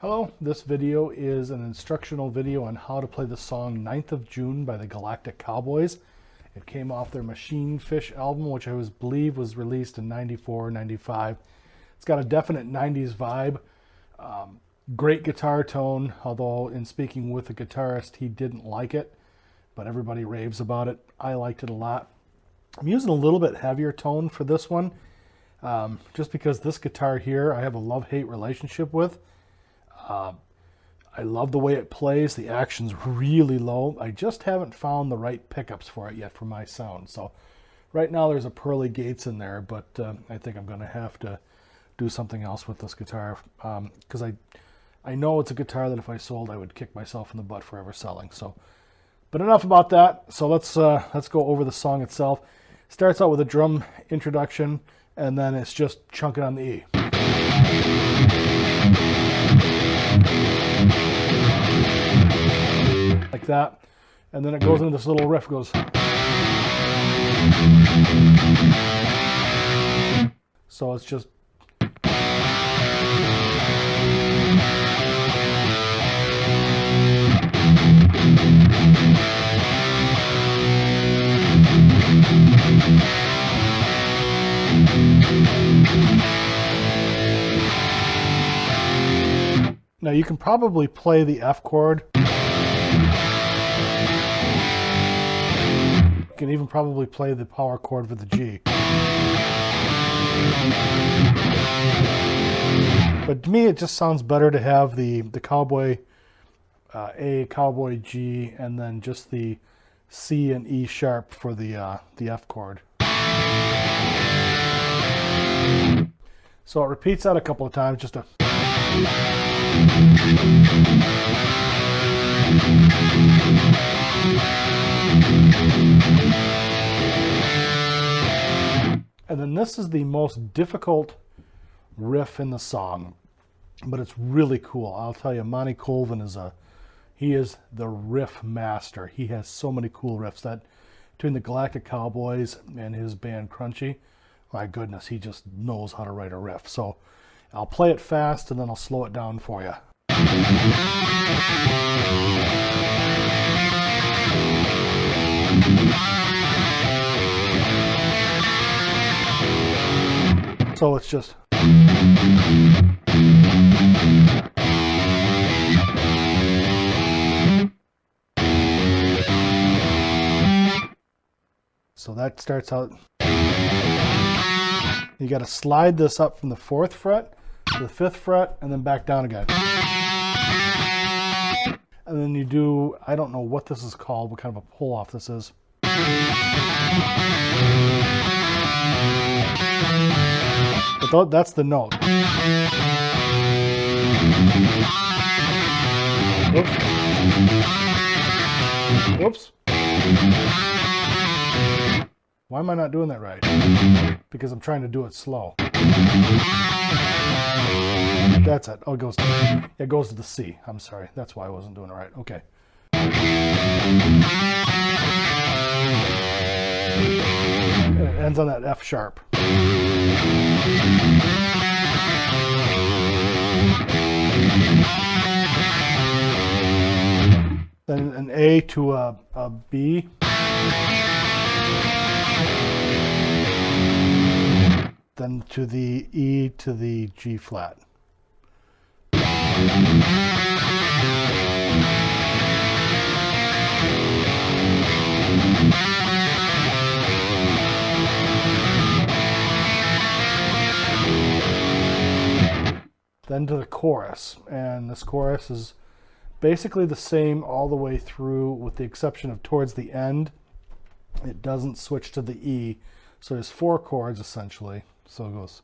Hello, this video is an instructional video on how to play the song 9th of June by the Galactic Cowboys. It came off their Machine Fish album, which I believe was released in 94, 95. It's got a definite 90s vibe. Great guitar tone, although in speaking with the guitarist, he didn't like it, but everybody raves about it. I liked it a lot. I'm using a little bit heavier tone for this one, just because this guitar here I have a love-hate relationship with. I love the way it plays. The action's really low. I just haven't found the right pickups for it yet for my sound. So right now there's a Pearly Gates in there, but I think I'm going to have to do something else with this guitar, because I know it's a guitar that if I sold I would kick myself in the butt for ever selling. So, but enough about that. So let's go over the song itself. It starts out with a drum introduction, and then it's just chunking on the E. Like that, and then it goes into this little riff, goes. So it's just. Now you can probably play the F chord. You can even probably play the power chord for the G. But to me it just sounds better to have the Cowboy A, Cowboy G, and then just the C and E sharp for the F chord. So it repeats that a couple of times, just a. And then this is the most difficult riff in the song, but it's really cool. I'll tell you, Monty Colvin is the riff master. He has so many cool riffs. That between the Galactic Cowboys and his band Crunchy, my goodness, he just knows how to write a riff. So I'll play it fast and then I'll slow it down for you. So it's just. So that starts out. You got to slide this up from the 4th fret to the 5th fret and then back down again. And then you do, I don't know what this is called, what kind of a pull off this is. But that's the note. Oops. Whoops. Why am I not doing that right? Because I'm trying to do it slow. That's it. Oh, it goes to the C. I'm sorry. That's why I wasn't doing it right. Okay. It ends on that F sharp. Then an A to a B. Then to the E to the G flat. Then to the chorus, and this chorus is basically the same all the way through, with the exception of towards the end it doesn't switch to the E. So there's 4 chords essentially. So it goes.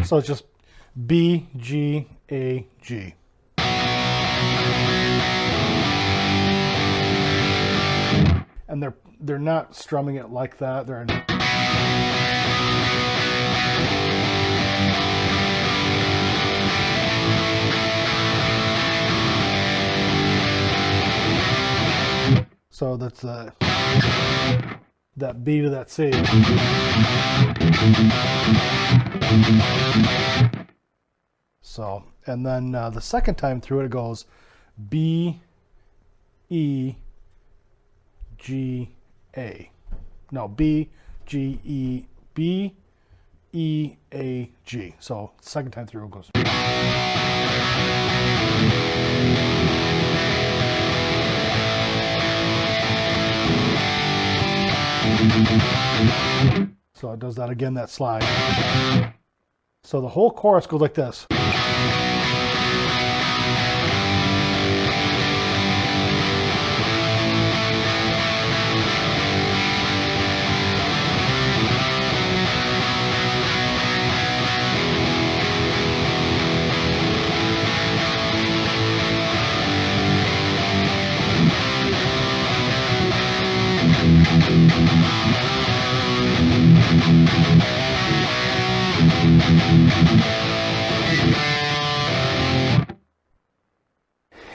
So it's just B, G, A, G. And they're not strumming it like that. They're So that's that B to that C. So, and then the second time through it goes B, E, G, A. No, B, G, E, B, E, A, G. So, second time through it goes. So it does that again, that slide. So the whole chorus goes like this.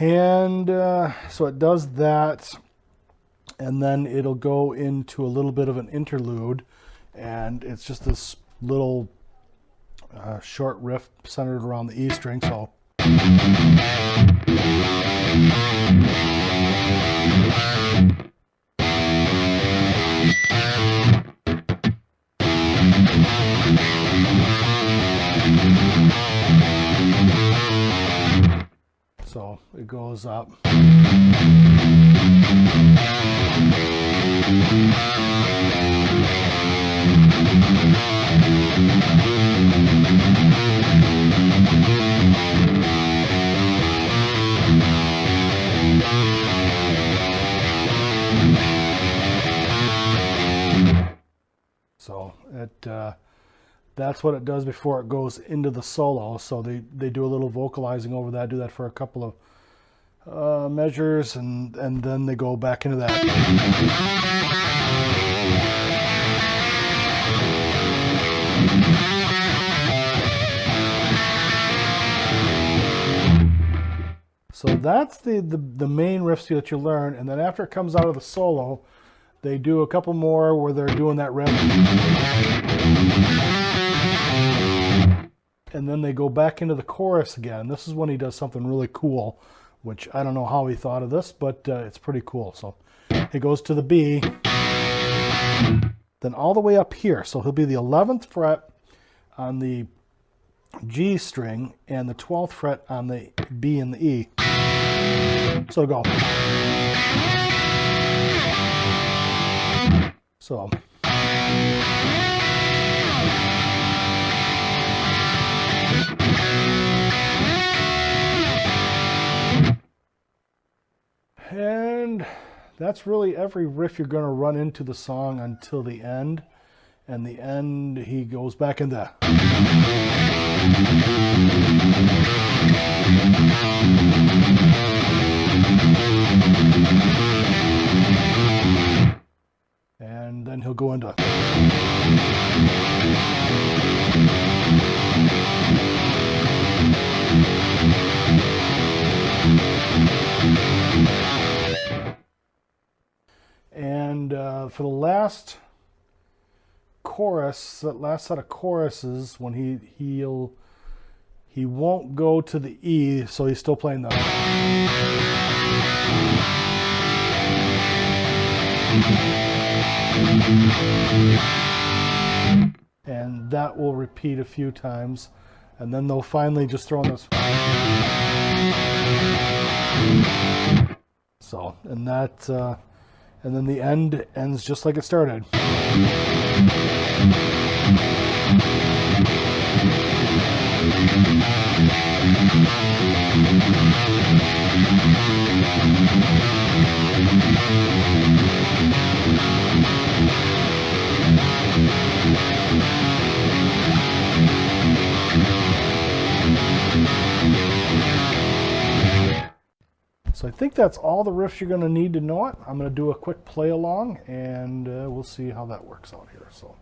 And so it does that, and then it'll go into a little bit of an interlude, and it's just this little short riff centered around the E string. So So it goes up. So that's what it does before it goes into the solo. So they do a little vocalizing over that, do that for a couple of measures, and then they go back into that. So that's the main riffs that you learn, and then after it comes out of the solo, they do a couple more where they're doing that riff. And then they go back into the chorus again. This is when he does something really cool, which I don't know how he thought of this, but it's pretty cool. So he goes to the B, then all the way up here. So he'll be the 11th fret on the G string and the 12th fret on the B and the E. So go. So. And that's really every riff you're going to run into the song until the end. And the end, he goes back in the... And then he'll go into... And for the last chorus, that last set of choruses, when he won't go to the E, so he's still playing the... And that will repeat a few times, and then they'll finally just throw in this... So, and that... and then the end ends just like it started. So I think that's all the riffs you're going to need to know it. I'm going to do a quick play along, and we'll see how that works out here. So.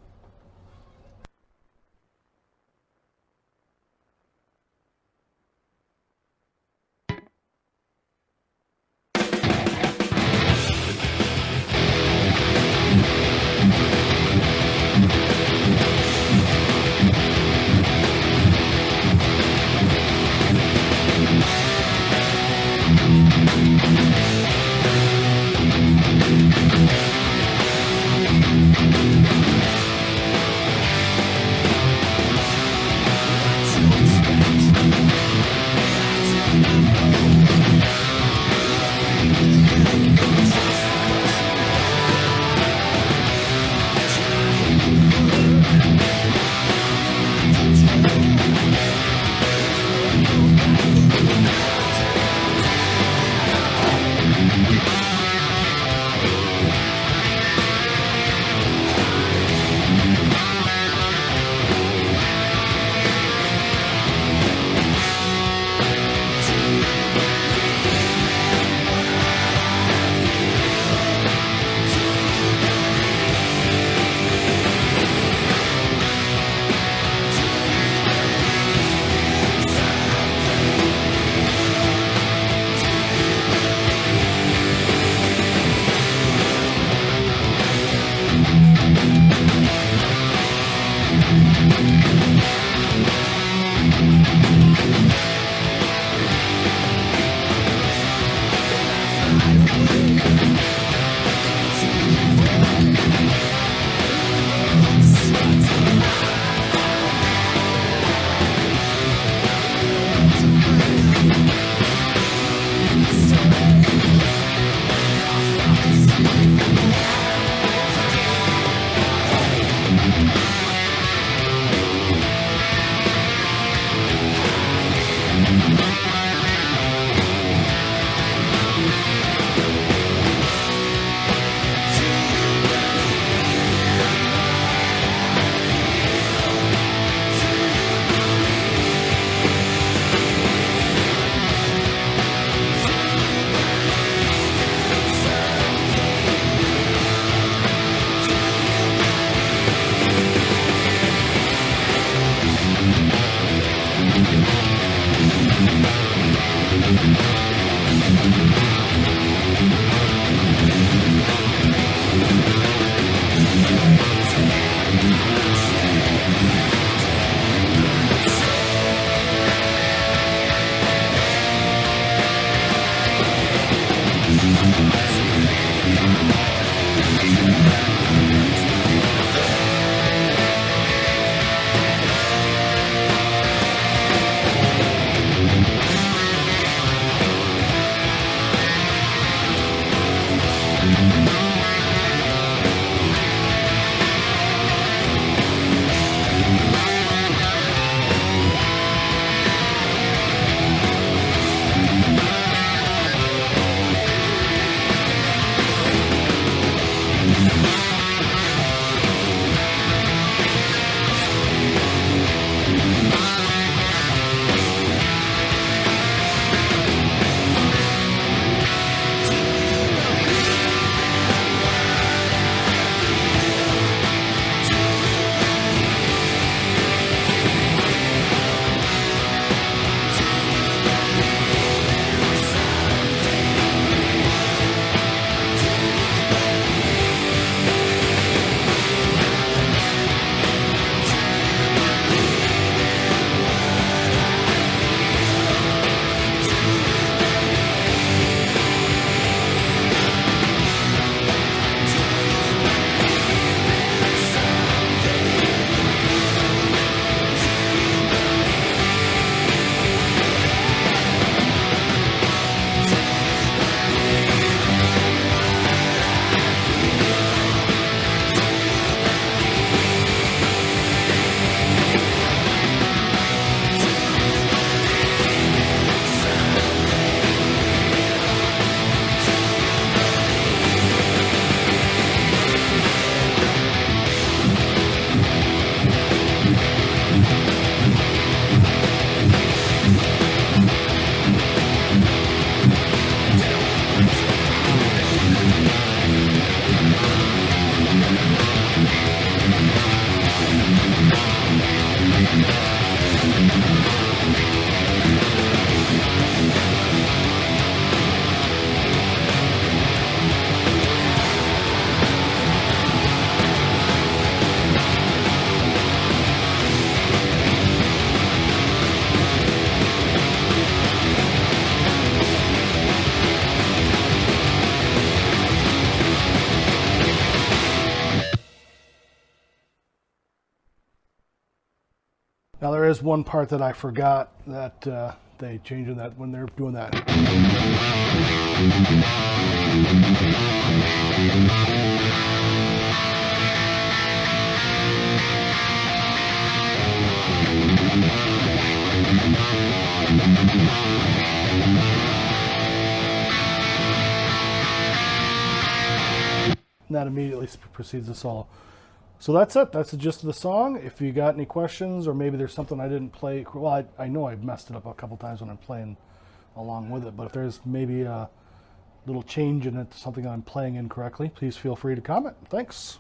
Now there is one part that I forgot that they changed that when they're doing that. And that immediately precedes the solo. So that's it. That's the gist of the song. If you got any questions, or maybe there's something I didn't play, well, I know I messed it up a couple times when I'm playing along with it, but if there's maybe a little change in it, something I'm playing incorrectly, please feel free to comment. Thanks.